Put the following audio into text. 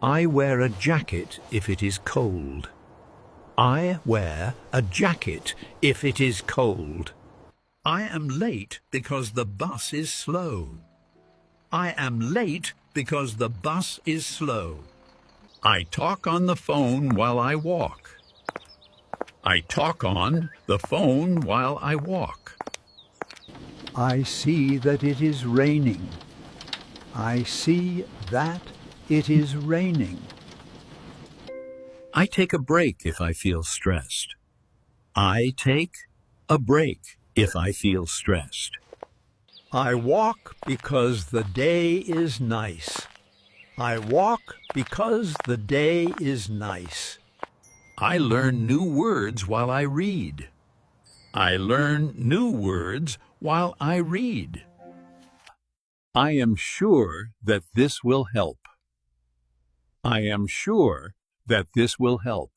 I wear a jacket if it is cold. I wear a jacket if it is cold. I am late because the bus is slow. I am late because the bus is slow. I talk on the phone while I walk. I talk on the phone while I walk. I see that it is raining. I see that it is raining. I take a break if I feel stressed. I take a break if I feel stressed. I walk because the day is nice. I walk because the day is nice. I learn new words while I read. I learn new words while I read. I am sure that this will help. I am sure that this will help.